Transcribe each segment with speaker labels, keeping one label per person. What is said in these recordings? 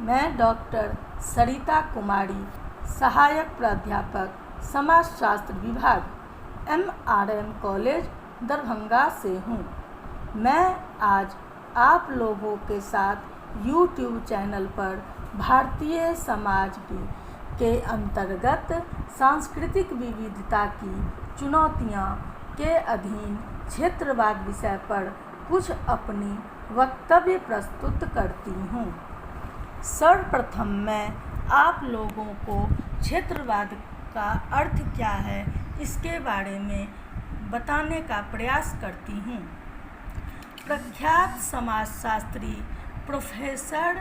Speaker 1: मैं डॉक्टर सरिता कुमारी, सहायक प्राध्यापक समाजशास्त्र विभाग, MRM कॉलेज दरभंगा से हूँ। मैं आज आप लोगों के साथ YouTube चैनल पर भारतीय समाज के अंतर्गत सांस्कृतिक विविधता की चुनौतियाँ के अधीन क्षेत्रवाद विषय पर कुछ अपनी वक्तव्य प्रस्तुत करती हूँ। सर्वप्रथम मैं आप लोगों को क्षेत्रवाद का अर्थ क्या है इसके बारे में बताने का प्रयास करती हूँ। प्रख्यात समाजशास्त्री प्रोफेसर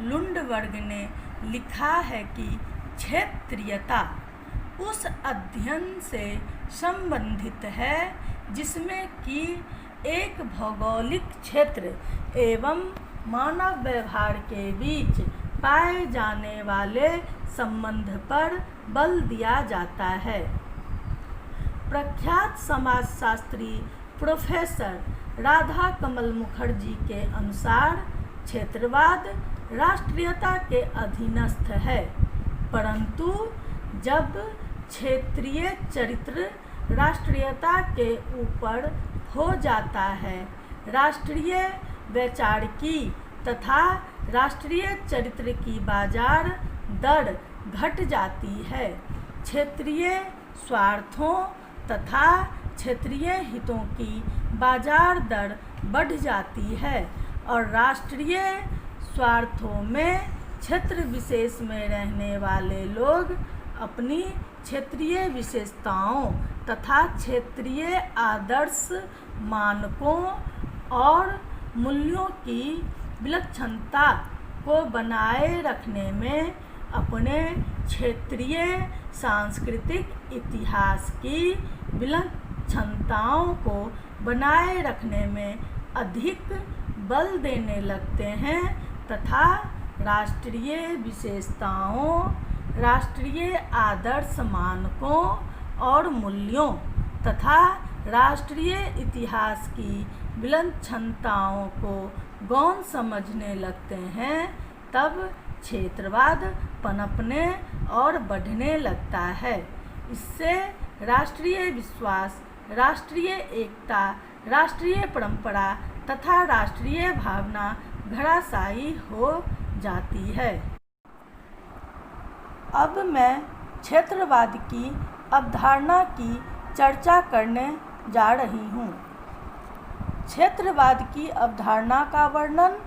Speaker 1: लुंडबर्ग ने लिखा है कि क्षेत्रीयता उस अध्ययन से संबंधित है जिसमें कि एक भौगोलिक क्षेत्र एवं मानव व्यवहार के बीच पाए जाने वाले संबंध पर बल दिया जाता है। प्रख्यात समाजशास्त्री प्रोफेसर राधा कमल मुखर्जी के अनुसार क्षेत्रवाद राष्ट्रीयता के अधीनस्थ है, परंतु जब क्षेत्रीय चरित्र राष्ट्रीयता के ऊपर हो जाता है, राष्ट्रीय वैचारिकी तथा राष्ट्रीय चरित्र की बाजार दर घट जाती है, क्षेत्रीय स्वार्थों तथा क्षेत्रीय हितों की बाजार दर बढ़ जाती है और राष्ट्रीय स्वार्थों में क्षेत्र विशेष में रहने वाले लोग अपनी क्षेत्रीय विशेषताओं तथा क्षेत्रीय आदर्श मानकों और मूल्यों की विलक्षणता को बनाए रखने में अपने क्षेत्रीय सांस्कृतिक इतिहास की विलक्षणताओं को बनाए रखने में अधिक बल देने लगते हैं तथा राष्ट्रीय विशेषताओं, राष्ट्रीय आदर्श मानकों और मूल्यों तथा राष्ट्रीय इतिहास की विलक्षणताओं को गौण समझने लगते हैं, तब क्षेत्रवाद पनपने और बढ़ने लगता है। इससे राष्ट्रीय विश्वास, राष्ट्रीय एकता, राष्ट्रीय परंपरा तथा राष्ट्रीय भावना धराशायी हो जाती है। अब मैं क्षेत्रवाद की अवधारणा की चर्चा करने जा रही हूँ। क्षेत्रवाद की अवधारणा का वर्णन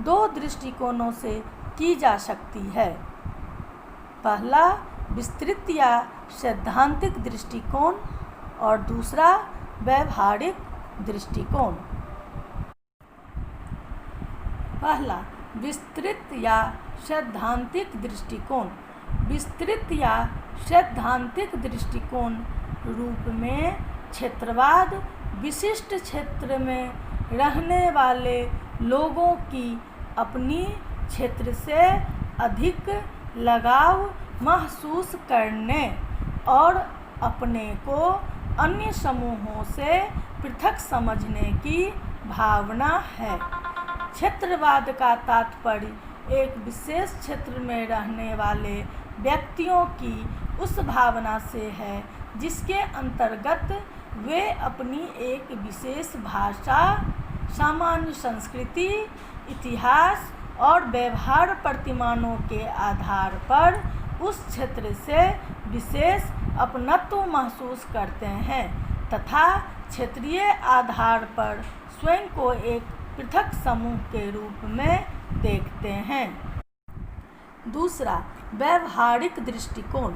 Speaker 1: दो दृष्टिकोणों से की जा सकती है। पहला विस्तृत या सैद्धांतिक दृष्टिकोण और दूसरा व्यावहारिक दृष्टिकोण। पहला विस्तृत या सैद्धांतिक दृष्टिकोण। विस्तृत या सैद्धांतिक दृष्टिकोण रूप में क्षेत्रवाद विशिष्ट क्षेत्र में रहने वाले लोगों की अपनी क्षेत्र से अधिक लगाव महसूस करने और अपने को अन्य समूहों से पृथक समझने की भावना है। क्षेत्रवाद का तात्पर्य एक विशेष क्षेत्र में रहने वाले व्यक्तियों की उस भावना से है जिसके अंतर्गत वे अपनी एक विशेष भाषा, सामान्य संस्कृति, इतिहास और व्यवहार प्रतिमानों के आधार पर उस क्षेत्र से विशेष अपनत्व महसूस करते हैं तथा क्षेत्रीय आधार पर स्वयं को एक पृथक समूह के रूप में देखते हैं। दूसरा व्यावहारिक दृष्टिकोण।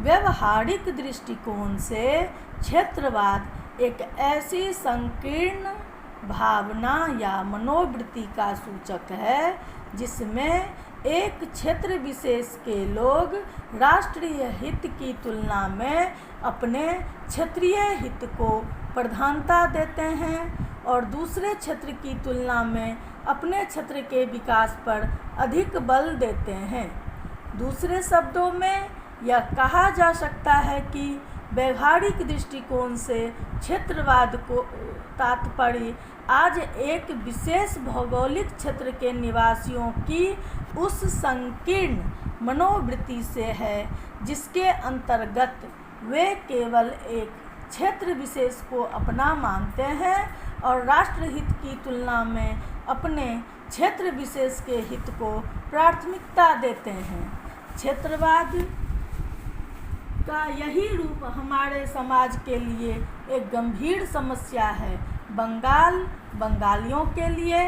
Speaker 1: व्यावहारिक दृष्टिकोण से क्षेत्रवाद एक ऐसी संकीर्ण भावना या मनोवृत्ति का सूचक है जिसमें एक क्षेत्र विशेष के लोग राष्ट्रीय हित की तुलना में अपने क्षेत्रीय हित को प्रधानता देते हैं और दूसरे क्षेत्र की तुलना में अपने क्षेत्र के विकास पर अधिक बल देते हैं। दूसरे शब्दों में यह कहा जा सकता है कि व्यवहारिक दृष्टिकोण से क्षेत्रवाद को तात्पर्य आज एक विशेष भौगोलिक क्षेत्र के निवासियों की उस संकीर्ण मनोवृत्ति से है जिसके अंतर्गत वे केवल एक क्षेत्र विशेष को अपना मानते हैं और राष्ट्रहित की तुलना में अपने क्षेत्र विशेष के हित को प्राथमिकता देते हैं। क्षेत्रवाद का यही रूप हमारे समाज के लिए एक गंभीर समस्या है। बंगाल बंगालियों के लिए,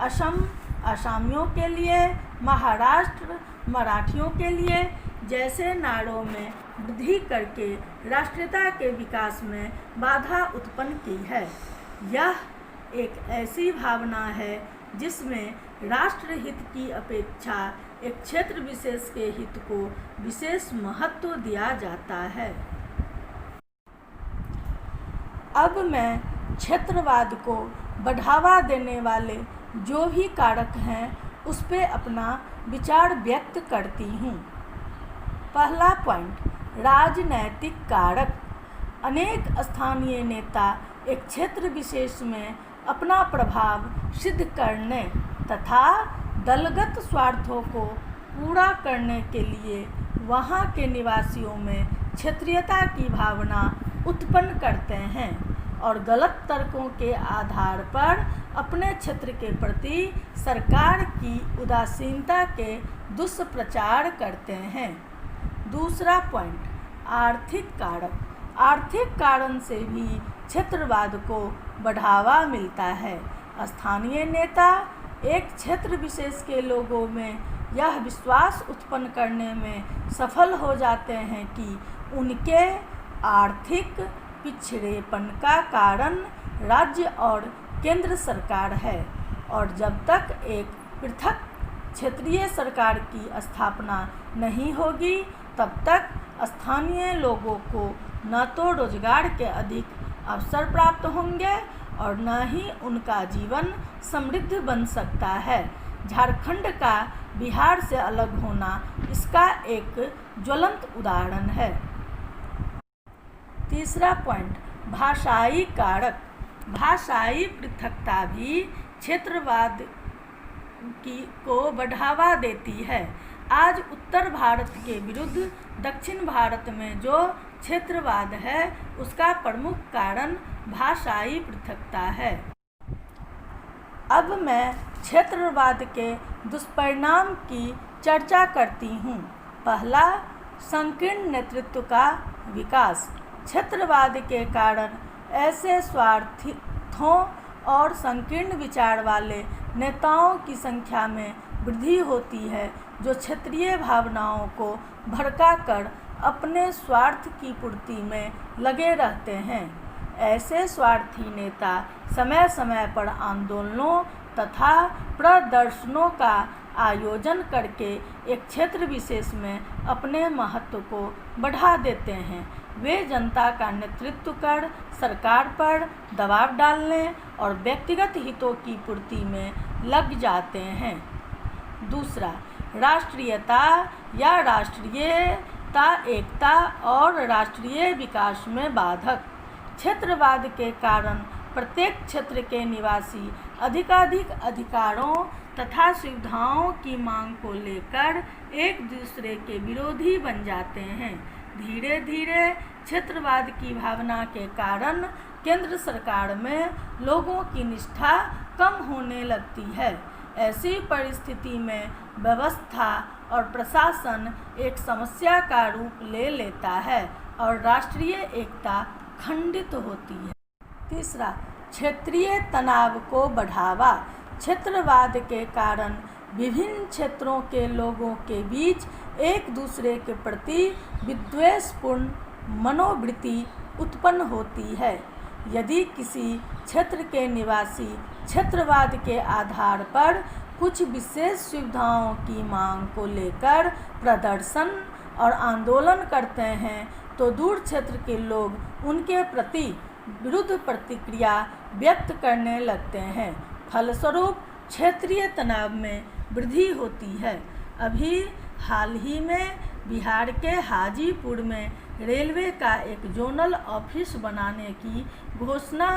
Speaker 1: असम आसामियों के लिए, महाराष्ट्र मराठियों के लिए जैसे नारों में वृद्धि करके राष्ट्रीयता के विकास में बाधा उत्पन्न की है। यह एक ऐसी भावना है जिसमें राष्ट्रहित की अपेक्षा एक क्षेत्र विशेष के हित को विशेष महत्व दिया जाता है। अब मैं क्षेत्रवाद को बढ़ावा देने वाले जो भी कारक हैं उस पर अपना विचार व्यक्त करती हूँ। पहला पॉइंट, राजनैतिक कारक। अनेक स्थानीय नेता एक क्षेत्र विशेष में अपना प्रभाव सिद्ध करने तथा दलगत स्वार्थों को पूरा करने के लिए वहाँ के निवासियों में क्षेत्रीयता की भावना उत्पन्न करते हैं और गलत तर्कों के आधार पर अपने क्षेत्र के प्रति सरकार की उदासीनता के दुष्प्रचार करते हैं। दूसरा पॉइंट, आर्थिक कारक। आर्थिक कारण से भी क्षेत्रवाद को बढ़ावा मिलता है। स्थानीय नेता एक क्षेत्र विशेष के लोगों में यह विश्वास उत्पन्न करने में सफल हो जाते हैं कि उनके आर्थिक पिछड़ेपन का कारण राज्य और केंद्र सरकार है और जब तक एक पृथक क्षेत्रीय सरकार की स्थापना नहीं होगी तब तक स्थानीय लोगों को न तो रोजगार के अधिक अवसर प्राप्त होंगे और न ही उनका जीवन समृद्ध बन सकता है। झारखंड का बिहार से अलग होना इसका एक ज्वलंत उदाहरण है। तीसरा पॉइंट, भाषाई कारक। भाषाई पृथकता भी क्षेत्रवाद को बढ़ावा देती है। आज उत्तर भारत के विरुद्ध दक्षिण भारत में जो क्षेत्रवाद है उसका प्रमुख कारण भाषाई पृथकता है। अब मैं क्षेत्रवाद के दुष्परिणाम की चर्चा करती हूँ। पहला, संकीर्ण नेतृत्व का विकास। क्षेत्रवाद के कारण ऐसे स्वार्थों और संकीर्ण विचार वाले नेताओं की संख्या में वृद्धि होती है जो क्षेत्रीय भावनाओं को भड़काकर अपने स्वार्थ की पूर्ति में लगे रहते हैं। ऐसे स्वार्थी नेता समय समय पर आंदोलनों तथा प्रदर्शनों का आयोजन करके एक क्षेत्र विशेष में अपने महत्व को बढ़ा देते हैं। वे जनता का नेतृत्व कर सरकार पर दबाव डालने और व्यक्तिगत हितों की पूर्ति में लग जाते हैं। दूसरा, राष्ट्रीयता या राष्ट्रीयता एकता और राष्ट्रीय विकास में बाधक। क्षेत्रवाद के कारण प्रत्येक क्षेत्र के निवासी अधिकाधिक अधिकारों तथा सुविधाओं की मांग को लेकर एक दूसरे के विरोधी बन जाते हैं। धीरे धीरे क्षेत्रवाद की भावना के कारण केंद्र सरकार में लोगों की निष्ठा कम होने लगती है। ऐसी परिस्थिति में व्यवस्था और प्रशासन एक समस्या का रूप ले लेता है और राष्ट्रीय एकता खंडित होती है। तीसरा, क्षेत्रीय तनाव को बढ़ावा। क्षेत्रवाद के कारण विभिन्न क्षेत्रों के लोगों के बीच एक दूसरे के प्रति विद्वेषपूर्ण मनोवृत्ति उत्पन्न होती है। यदि किसी क्षेत्र के निवासी क्षेत्रवाद के आधार पर कुछ विशेष सुविधाओं की मांग को लेकर प्रदर्शन और आंदोलन करते हैं तो दूर क्षेत्र के लोग उनके प्रति विरुद्ध प्रतिक्रिया व्यक्त करने लगते हैं। फलस्वरूप क्षेत्रीय तनाव में वृद्धि होती है। अभी हाल ही में बिहार के हाजीपुर में रेलवे का एक जोनल ऑफिस बनाने की घोषणा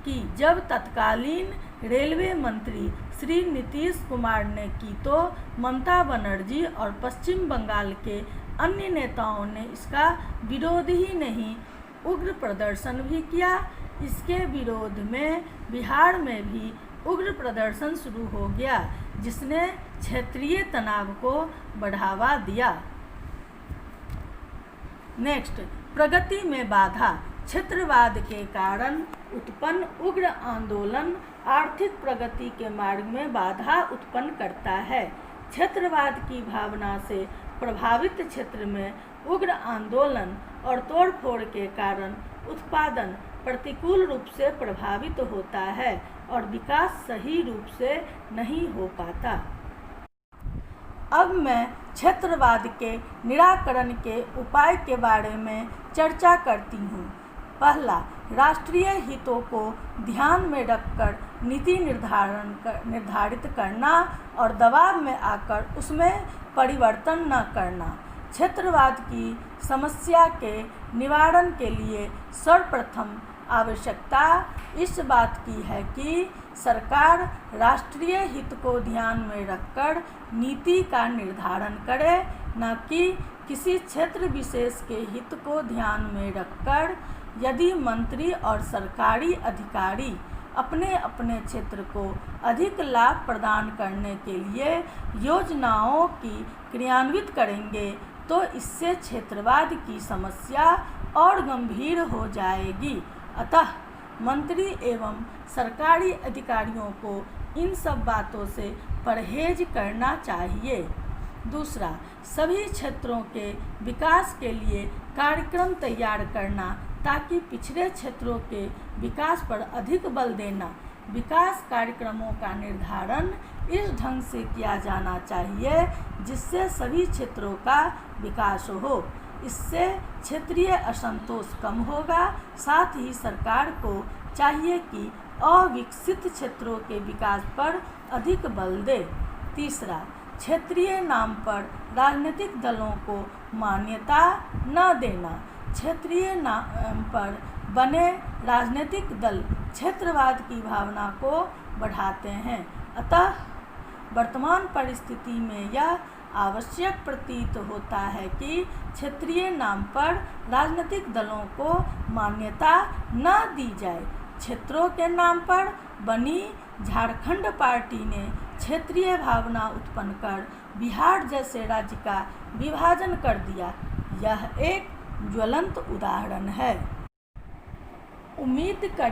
Speaker 1: की। जब तत्कालीन रेलवे मंत्री श्री नीतीश कुमार ने की तो ममता बनर्जी और पश्चिम बंगाल के अन्य नेताओं ने इसका विरोध ही नहीं, उग्र प्रदर्शन भी किया। इसके विरोध में बिहार में भी उग्र प्रदर्शन शुरू हो गया, जिसने क्षेत्रीय तनाव को बढ़ावा दिया। नेक्स्ट, प्रगति में बाधा। क्षेत्रवाद के कारण उत्पन्न उग्र आंदोलन आर्थिक प्रगति के मार्ग में बाधा उत्पन्न करता है। क्षेत्रवाद की भावना से प्रभावित क्षेत्र में उग्र आंदोलन और तोड़फोड़ के कारण उत्पादन प्रतिकूल रूप से प्रभावित होता है और विकास सही रूप से नहीं हो पाता। अब मैं क्षेत्रवाद के निराकरण के उपाय के बारे में चर्चा करती हूँ। पहला, राष्ट्रीय हितों को ध्यान में रखकर नीति निर्धारित करना और दबाव में आकर उसमें परिवर्तन न करना। क्षेत्रवाद की समस्या के निवारण के लिए सर्वप्रथम आवश्यकता इस बात की है कि सरकार राष्ट्रीय हित को ध्यान में रखकर नीति का निर्धारण करे, न कि किसी क्षेत्र विशेष के हित को ध्यान में रखकर। यदि मंत्री और सरकारी अधिकारी अपने अपने क्षेत्र को अधिक लाभ प्रदान करने के लिए योजनाओं की क्रियान्वित करेंगे तो इससे क्षेत्रवाद की समस्या और गंभीर हो जाएगी। अतः मंत्री एवं सरकारी अधिकारियों को इन सब बातों से परहेज करना चाहिए। दूसरा, सभी क्षेत्रों के विकास के लिए कार्यक्रम तैयार करना ताकि पिछड़े क्षेत्रों के विकास पर अधिक बल देना। विकास कार्यक्रमों का निर्धारण इस ढंग से किया जाना चाहिए जिससे सभी क्षेत्रों का विकास हो। इससे क्षेत्रीय असंतोष कम होगा। साथ ही सरकार को चाहिए कि अविकसित क्षेत्रों के विकास पर अधिक बल दे। तीसरा, क्षेत्रीय नाम पर राजनीतिक दलों को मान्यता न देना। क्षेत्रीय नाम पर बने राजनीतिक दल क्षेत्रवाद की भावना को बढ़ाते हैं। अतः वर्तमान परिस्थिति में यह आवश्यक प्रतीत होता है कि क्षेत्रीय नाम पर राजनीतिक दलों को मान्यता न दी जाए। क्षेत्रों के नाम पर बनी झारखंड पार्टी ने क्षेत्रीय भावना उत्पन्न कर बिहार जैसे राज्य का विभाजन कर दिया। यह एक ज्वलंत उदाहरण है। उम्मीद करते